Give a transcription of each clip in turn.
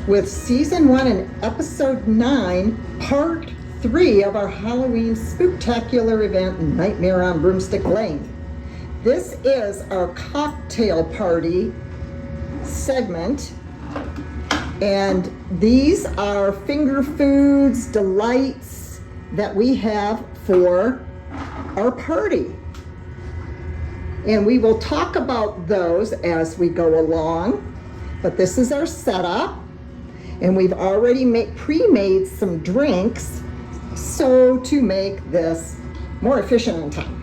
with Season 1 and Episode 9, Part 3 of our Halloween Spook-tacular event, Nightmare on Broomstick Lane. This is our cocktail party segment, and these are finger foods, delights that we have for our party. And we will talk about those as we go along, but this is our setup. And we've already pre-made some drinks, so to make this more efficient on time.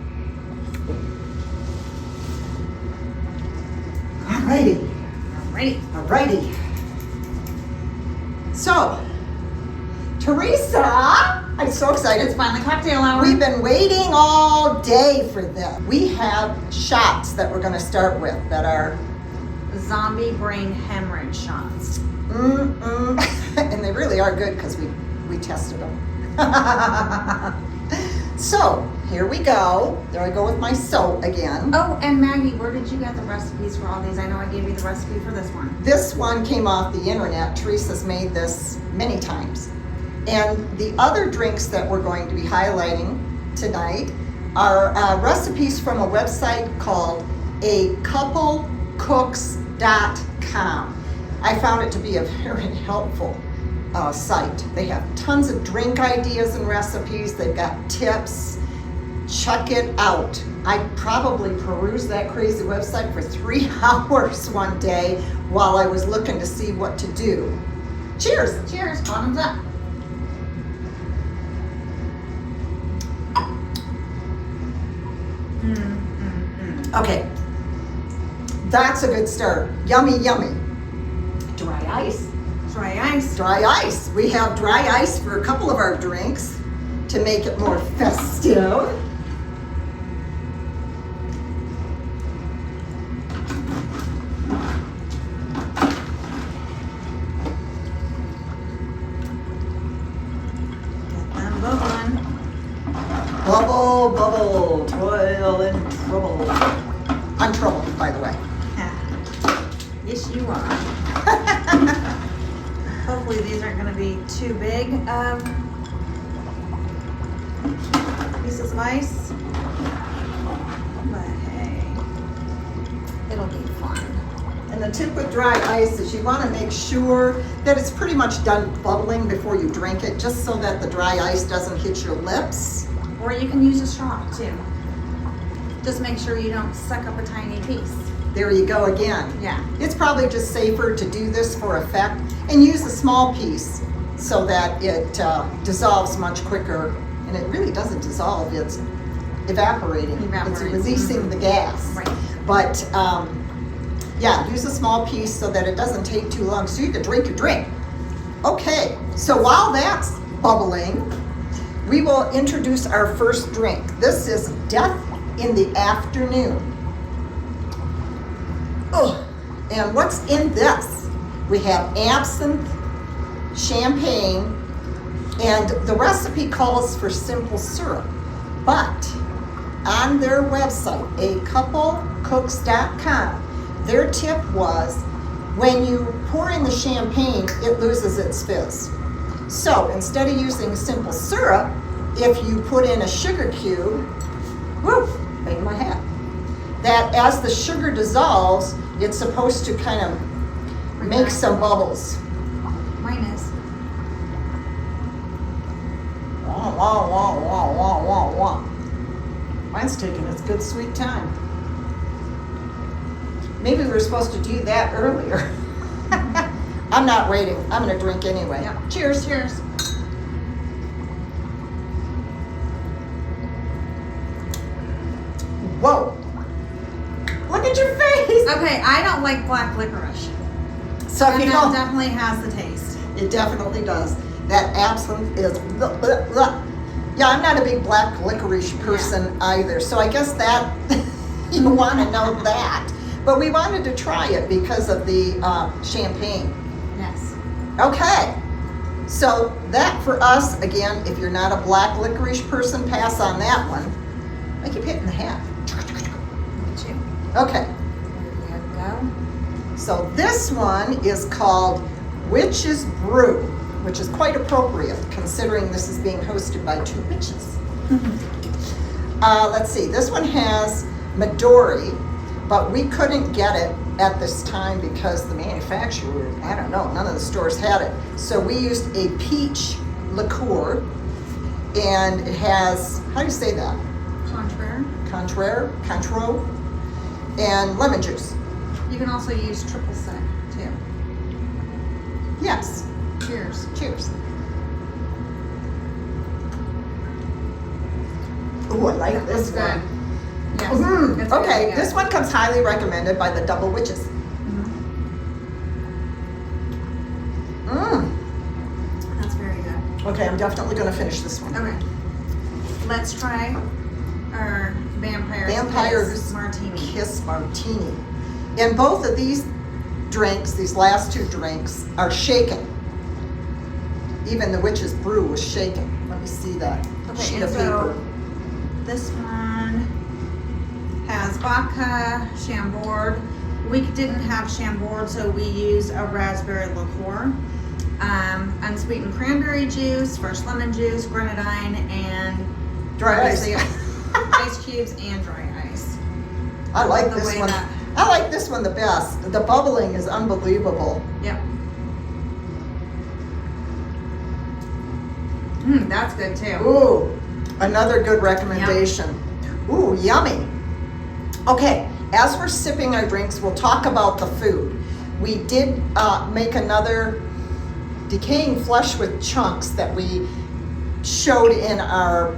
Alrighty. So, Theresa, I'm so excited. It's finally cocktail hour. We've been waiting all day for this. We have shots that we're going to start with that are zombie brain hemorrhage shots. And they really are good because we tested them. So, here we go. There I go with my soap again. Oh, and Maggie, where did you get the recipes for all these? I know I gave you the recipe for this one. This one came off the internet. Teresa's made this many times. And the other drinks that we're going to be highlighting tonight are recipes from a website called acouplecooks.com. I found it to be a very helpful site. They have tons of drink ideas and recipes. They've got tips. Check it out. I probably perused that crazy website for 3 hours one day while I was looking to see what to do. Cheers. Cheers. Bottoms up. Okay. That's a good start. Yummy. Dry ice. Dry ice. Dry ice. We have dry ice for a couple of our drinks to make it more festive. Get them bubbling. Bubble, toil and trouble. I'm troubled, by the way. Yes, you are. Hopefully these aren't going to be too big pieces of ice. But hey, it'll be fun. And the tip with dry ice is you want to make sure that it's pretty much done bubbling before you drink it, just so that the dry ice doesn't hit your lips. Or you can use a straw too. Just make sure you don't suck up a tiny piece. There you go again. Yeah. It's probably just safer to do this for effect and use a small piece so that it dissolves much quicker. And it really doesn't dissolve, it's evaporating. It's releasing the gas. Right. But yeah, use a small piece so that it doesn't take too long so you can drink your drink. Okay, so while that's bubbling, we will introduce our first drink. This is Death in the Afternoon. Oh, and what's in this? We have absinthe, champagne, and the recipe calls for simple syrup. But on their website, acouplecooks.com, their tip was when you pour in the champagne, it loses its fizz. So instead of using simple syrup, if you put in a sugar cube, bang my hat, that as the sugar dissolves, it's supposed to kind of make some bubbles. Mine is. Wah. Mine's taking its good sweet time. Maybe we were supposed to do that earlier. I'm not waiting. I'm going to drink anyway. Yep. Cheers. Whoa. Look at your face. Okay, I don't like black licorice. So if And you that don't, definitely has the taste. it definitely does. That absinthe is, yeah, I'm not a big black licorice person either. So I guess that, you want to know that. But we wanted to try it because of the champagne. Yes. Okay. So that for us, again, if you're not a black licorice person, pass on that one. I keep hitting the hat. Look at you. Okay. There you go. So this one is called Witch's Brew, which is quite appropriate considering this is being hosted by two witches. Let's see, this one has Midori, but we couldn't get it at this time because the manufacturer, I don't know, none of the stores had it. So we used a peach liqueur, and it has, how do you say that? Contreras, and lemon juice. You can also use triple sec too. Yes. Cheers. Cheers. Ooh, I like this That's one. good. Yes. Mhm. It's Okay, very good. this one comes highly recommended by the Double Witches. That's very good. Okay, I'm definitely going to finish this one. Okay. Let's try our Vampire's Kiss martini. Kiss Martini. And both of these drinks, these last two drinks, are shaken. Even the Witch's Brew was shaken. Let me see that sheet Okay, of and paper. so this one has vodka, Chambord. We didn't have Chambord, so we used a raspberry liqueur. Unsweetened cranberry juice, fresh lemon juice, grenadine, and Dry ice. obviously ice cubes and dry ice. I like The this way one. that- I like this one the best. The bubbling is unbelievable. Yep. That's good too. Ooh, another good recommendation. Ooh, yummy. Okay, as we're sipping our drinks, we'll talk about the food. We did make another decaying flesh with chunks that we showed in our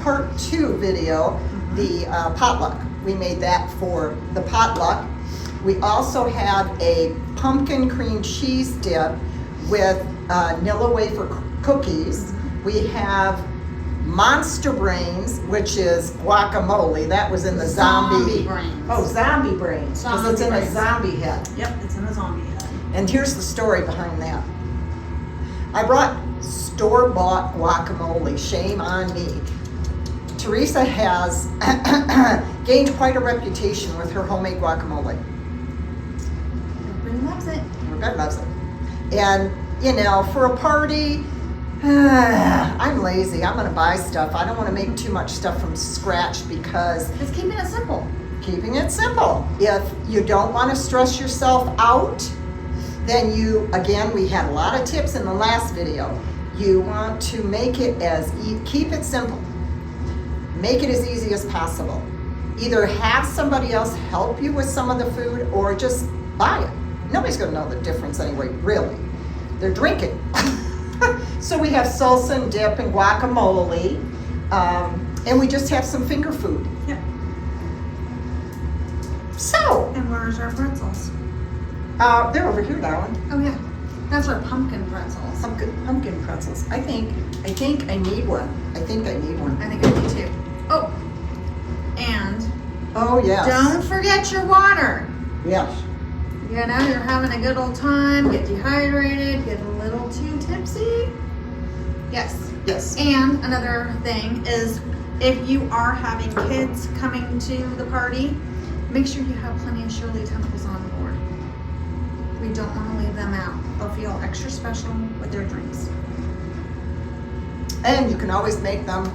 part 2 video, the potluck. We made that for the potluck. We also have a pumpkin cream cheese dip with Nilla wafer cookies. We have monster brains, which is guacamole. That was in the zombie. brains. Oh, zombie brains, because it's in Zombie a brains. zombie head. Yep, it's in a zombie head. And here's the story behind that. I brought store-bought guacamole, shame on me. Theresa has gained quite a reputation with her homemade guacamole. Everybody loves it. Rebecca loves it. And, you know, for a party, I'm lazy. I'm going to buy stuff. I don't want to make too much stuff from scratch because It's keeping it simple. keeping it simple. If you don't want to stress yourself out, then again, we had a lot of tips in the last video. You want to make it keep it simple. Make it as easy as possible. Either have somebody else help you with some of the food or just buy it. Nobody's going to know the difference anyway, really. They're drinking. So we have salsa and dip and guacamole, and we just have some finger food. Yep. So, And where's our pretzels? they're over here, darling. Oh yeah, that's our pumpkin pretzels. Pumpkin pretzels. I think I need one. I think I need one. I think I do too. Oh, and Oh, yes. don't forget your water. Yes. You know, you're having a good old time, get dehydrated, get a little too tipsy. Yes. Yes. And another thing is if you are having kids coming to the party, make sure you have plenty of Shirley Temples on board. We don't want to leave them out. They'll feel extra special with their drinks. And you can always make them,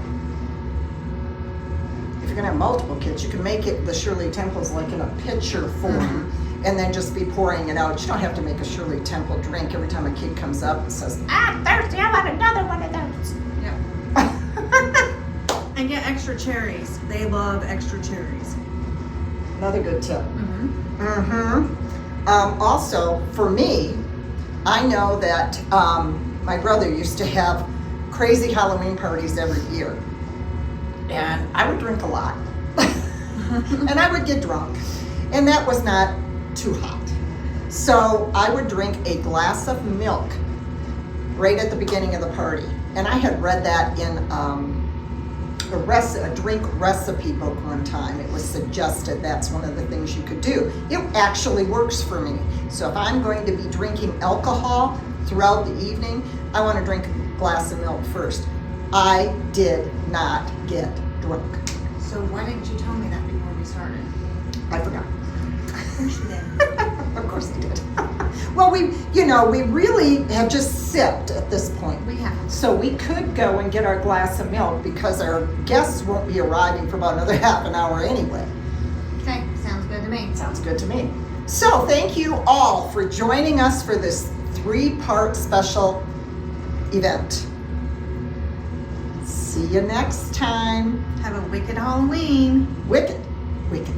if you're gonna have multiple kids, you can make it the Shirley Temples like in a pitcher form and then just be pouring it out. You don't have to make a Shirley Temple drink every time a kid comes up and says, I'm thirsty, I want another one of those. Yep. And get extra cherries. They love extra cherries. Another good tip. Mm-hmm. Also, for me, I know that my brother used to have crazy Halloween parties every year. And I would drink a lot. And I would get drunk. And that was not too hot. So I would drink a glass of milk right at the beginning of the party. And I had read that in a drink recipe book one time. It was suggested that's one of the things you could do. It actually works for me. So if I'm going to be drinking alcohol throughout the evening, I want to drink a glass of milk first. I did not get drunk. So why didn't you tell me that before we started? I forgot. Of course you did. Of course I did. Well, we really have just sipped at this point. We have. So we could go and get our glass of milk because our guests won't be arriving for about another half an hour anyway. Okay, sounds good to me. Sounds good to me. So thank you all for joining us for this 3-part special event. See you next time. Have a wicked Halloween. Wicked, wicked.